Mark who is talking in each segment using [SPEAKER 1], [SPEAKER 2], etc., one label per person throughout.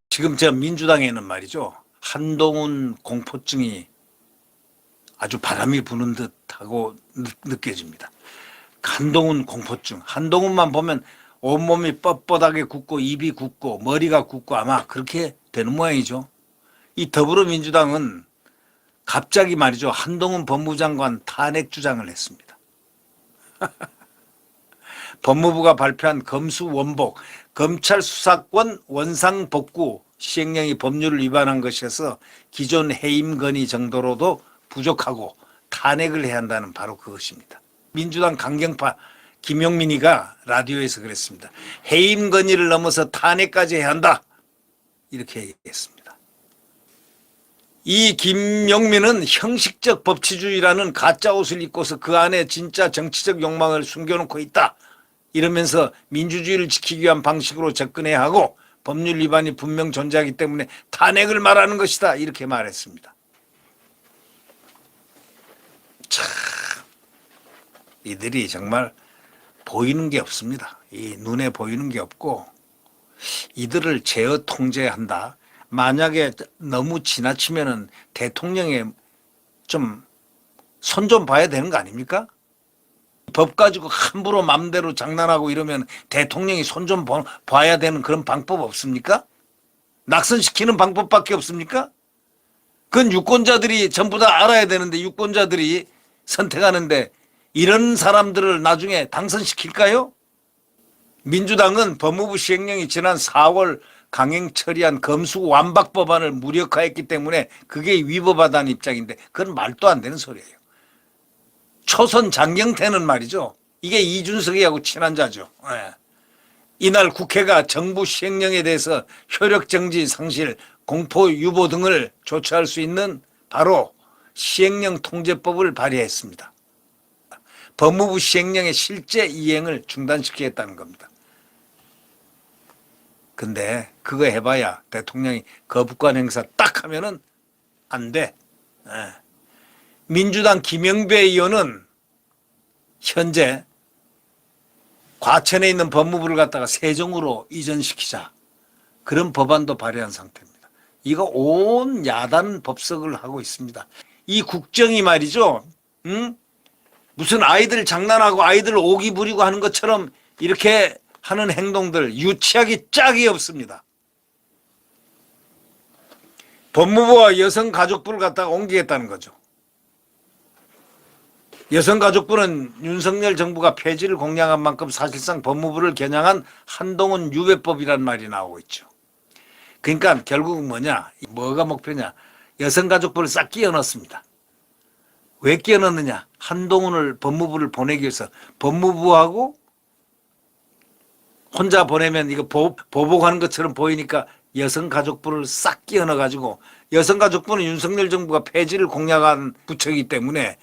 [SPEAKER 1] 지금 저 민주당에는 말이죠, 한동훈 공포증이 아주 바람이 부는 듯하고 느껴집니다. 한동훈 공포증. 한동훈만 보면 온몸이 뻣뻣하게 굳고 입이 굳고 머리가 굳고 아마 그렇게 되는 모양이죠. 이 더불어민주당은 갑자기 말이죠, 한동훈 법무장관 탄핵 주장을 했습니다. 법무부가 발표한 검수원복, 검찰 수사권 원상복구 시행령이 법률을 위반한 것이어서 기존 해임 건의 정도로도 부족하고 탄핵을 해야 한다는 바로 그것입니다. 민주당 강경파 김용민이가 라디오에서 그랬습니다. 해임 건의를 넘어서 탄핵까지 해야 한다, 이렇게 얘기했습니다. 이 김용민은 형식적 법치주의라는 가짜 옷을 입고서 그 안에 진짜 정치적 욕망을 숨겨놓고 있다, 이러면서 민주주의를 지키기 위한 방식으로 접근해야 하고 법률 위반이 분명 존재하기 때문에 탄핵을 말하는 것이다, 이렇게 말했습니다. 참, 이들이 정말 보이는 게 없습니다. 이 눈에 보이는 게 없고 이들을 제어 통제한다. 만약에 너무 지나치면은 대통령의 좀 손 좀 봐야 되는 거 아닙니까? 법 가지고 함부로 마음대로 장난하고 이러면 대통령이 손 좀 봐야 되는 그런 방법 없습니까? 낙선시키는 방법밖에 없습니까? 그건 유권자들이 전부 다 알아야 되는데, 유권자들이 선택하는데 이런 사람들을 나중에 당선시킬까요? 민주당은 법무부 시행령이 지난 4월 강행 처리한 검수완박 법안을 무력화했기 때문에 그게 위법하다는 입장인데 그건 말도 안 되는 소리예요. 초선 장경태는 말이죠, 이게 이준석이하고 친한 자죠. 이날 국회가 정부 시행령에 대해서 효력정지 상실, 공포 유보 등을 조처할 수 있는 바로 시행령 통제법을 발의했습니다. 법무부 시행령의 실제 이행을 중단시키겠다는 겁니다. 근데 그거 해봐야 대통령이 거부권 행사 딱 하면은 안 돼. 민주당 김영배 의원은 현재 과천에 있는 법무부를 갖다가 세종으로 이전시키자, 그런 법안도 발의한 상태입니다. 이거 온 야단 법석을 하고 있습니다. 이 국정이 말이죠, 무슨 아이들 장난하고 아이들 오기 부리고 하는 것처럼 이렇게 하는 행동들 유치하기 짝이 없습니다. 법무부와 여성가족부를 갖다가 옮기겠다는 거죠. 여성가족부는 윤석열 정부가 폐지를 공약한 만큼 사실상 법무부를 겨냥한 한동훈 유배법이라는 말이 나오고 있죠. 그러니까 결국은 뭐냐, 뭐가 목표냐, 여성가족부를 싹 끼워 넣습니다. 왜 끼워 넣느냐, 한동훈을 법무부를 보내기 위해서. 법무부하고 혼자 보내면 이거 보복하는 것처럼 보이니까 여성가족부를 싹 끼워 넣어가지고, 여성가족부는 윤석열 정부가 폐지를 공약한 부처이기 때문에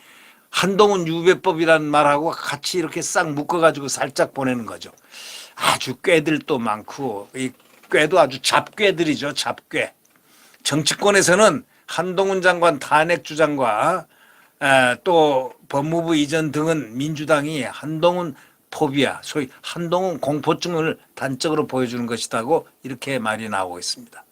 [SPEAKER 1] 한동훈 유배법이라는 말하고 같이 이렇게 싹 묶어가지고 살짝 보내는 거죠. 아주 꾀들도 많고, 이 꾀도 아주 잡꾀들이죠, 잡꾀. 정치권에서는 한동훈 장관 탄핵 주장과 또 법무부 이전 등은 민주당이 한동훈 포비아, 소위 한동훈 공포증을 단적으로 보여주는 것이라고 이렇게 말이 나오고 있습니다.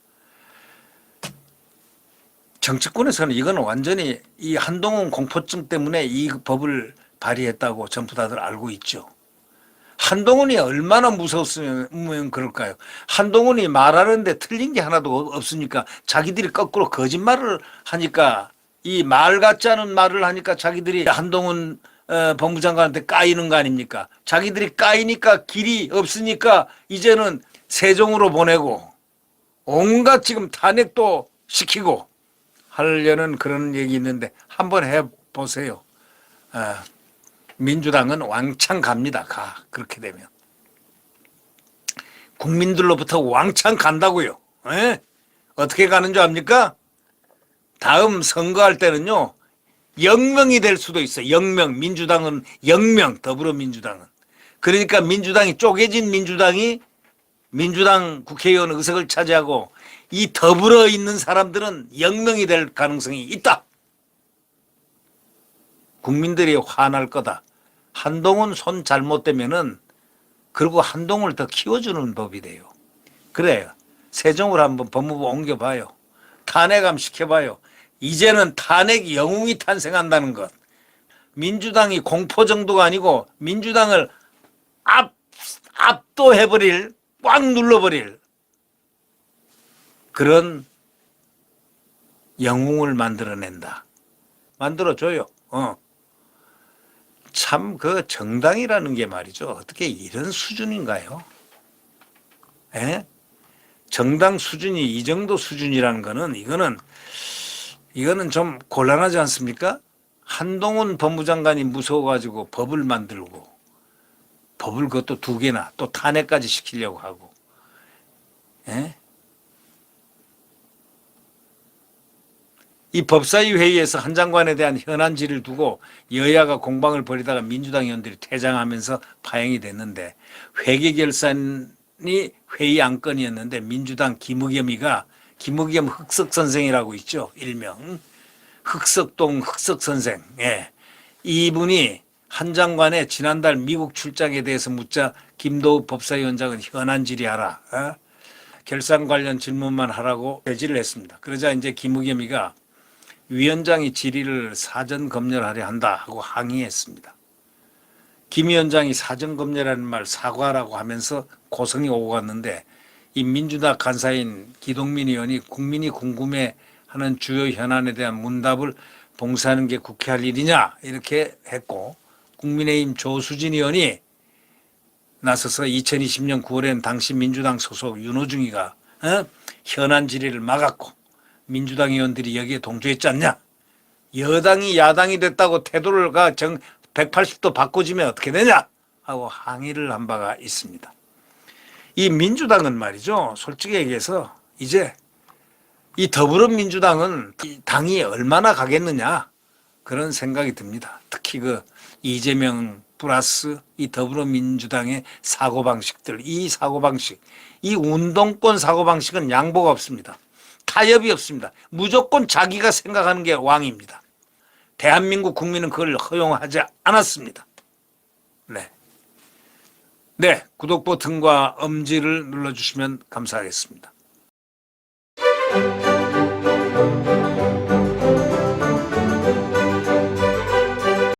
[SPEAKER 1] 정치권에서는 이건 완전히 이 한동훈 공포증 때문에 이 법을 발의했다고 전부 다들 알고 있죠. 한동훈이 얼마나 무서웠으면 그럴까요? 한동훈이 말하는데 틀린 게 하나도 없으니까 자기들이 거꾸로 거짓말을 하니까, 이 말 같지 않은 말을 하니까 자기들이 한동훈 법무장관한테 까이는 거 아닙니까? 자기들이 까이니까 길이 없으니까 이제는 세종으로 보내고 온갖 지금 탄핵도 시키고 하려는 그런 얘기 있는데 한번 해보세요. 민주당은 왕창 갑니다. 그렇게 되면. 국민들로부터 왕창 간다고요. 어떻게 가는 줄 압니까? 다음 선거할 때는요, 0명이 될 수도 있어요. 0명. 민주당은 0명, 더불어민주당은. 그러니까 민주당이 쪼개진 민주당이 민주당 국회의원 의석을 차지하고 이 더불어 있는 사람들은 0명이 될 가능성이 있다. 국민들이 화날 거다. 한동훈 손 잘못되면은 그리고 한동훈을 더 키워주는 법이 돼요. 그래요. 세종을 한번 법무부 옮겨봐요. 탄핵함 시켜봐요. 이제는 탄핵 영웅이 탄생한다는 것. 민주당이 공포 정도가 아니고 민주당을 압도해버릴, 꽉 눌러버릴 그런 영웅을 만들어낸다. 만들어줘요. 참 그 정당이라는 게 말이죠. 어떻게 이런 수준인가요? 에? 정당 수준이 이 정도 수준이라는 거는 이거는 좀 곤란하지 않습니까? 한동훈 법무장관이 무서워가지고 법을 만들고 법을 그것도 2개나 또 탄핵까지 시키려고 하고. 에? 이 법사위 회의에서 한 장관에 대한 현안지를 두고 여야가 공방을 벌이다가 민주당 의원들이 퇴장하면서 파행이 됐는데 회계 결산이 회의 안건이었는데 민주당 김의겸 흑석 선생이라고 있죠. 일명 흑석동 흑석 선생. 예. 이분이 한 장관의 지난달 미국 출장에 대해서 묻자 김도우 법사위원장은 현안 질의하라. 결산 관련 질문만 하라고 제지를 했습니다. 그러자 이제 김의겸이가 위원장이 질의를 사전 검열하려 한다 하고 항의했습니다. 김 위원장이 사전 검열하는 말 사과라고 하면서 고성이 오고 갔는데 이 민주당 간사인 기동민 의원이 국민이 궁금해하는 주요 현안에 대한 문답을 봉사하는 게 국회 할 일이냐 이렇게 했고 국민의힘 조수진 의원이 나서서 2020년 9월엔 당시 민주당 소속 윤호중이가 현안 질의를 막았고 민주당 의원들이 여기에 동조했지 않냐. 여당이 야당이 됐다고 태도를 180도 바꿔주면 어떻게 되냐 하고 항의를 한 바가 있습니다. 이 민주당은 말이죠. 솔직히 얘기해서 이제 이 더불어민주당은 이 당이 얼마나 가겠느냐 그런 생각이 듭니다. 특히 그 이재명 플러스 이 더불어민주당의 사고방식들, 이 사고방식, 이 운동권 사고방식은 양보가 없습니다. 타협이 없습니다. 무조건 자기가 생각하는 게 왕입니다. 대한민국 국민은 그걸 허용하지 않았습니다. 네, 구독 버튼과 엄지를 눌러주시면 감사하겠습니다.